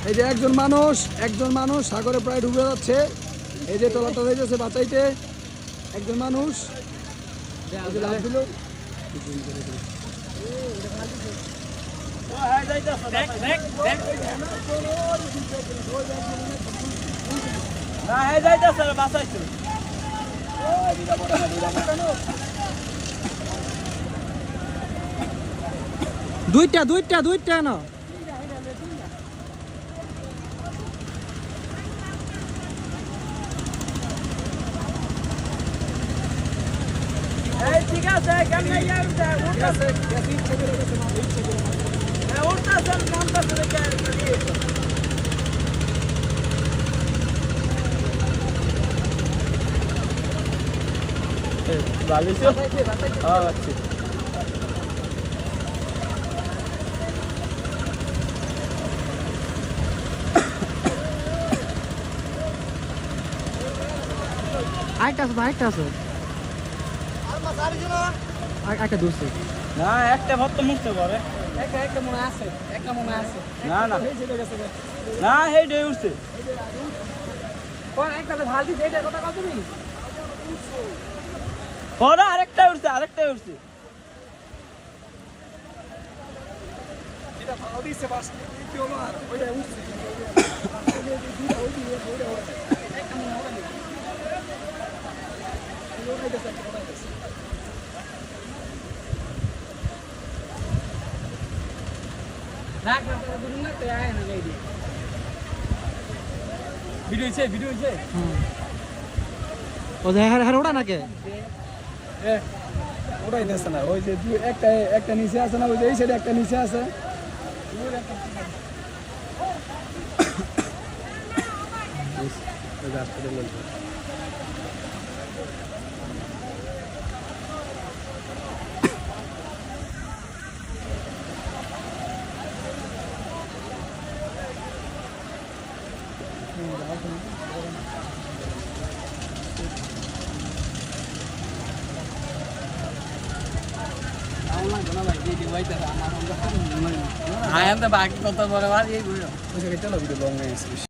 এই যে একজন মানুষ সাগরে প্রায় ডুবে যাচ্ছে। এই যে তলাতল হয়ে যাচ্ছে বাঁচাইতে একজন মানুষ। দুইটা না ঠিক আছে কেমন উঠতেছে নামতেছে আরেকটা আছে একটা দূরছে না একটা ভর তো মুছতে পারে একটা মনে আছে না না না এই ডে উঠছে একটা ঢাল দিতে এটা কথা কত তুমি বড় আরেকটা উঠছে এটা ভালো দিছে বাস কি হলো আর ওইটা উঠছে একটা মনে হবে না ভিডিও হয়েছে ও যে হ্যাঁ ওটা নাকি ওটাই দেখছে না ওই যে একটা নিচে আছে না ওই যে এই সাইডে একটা নিচে আছে আয়াম তো বাকি কত বড় বার এই চলো ভিডিও লং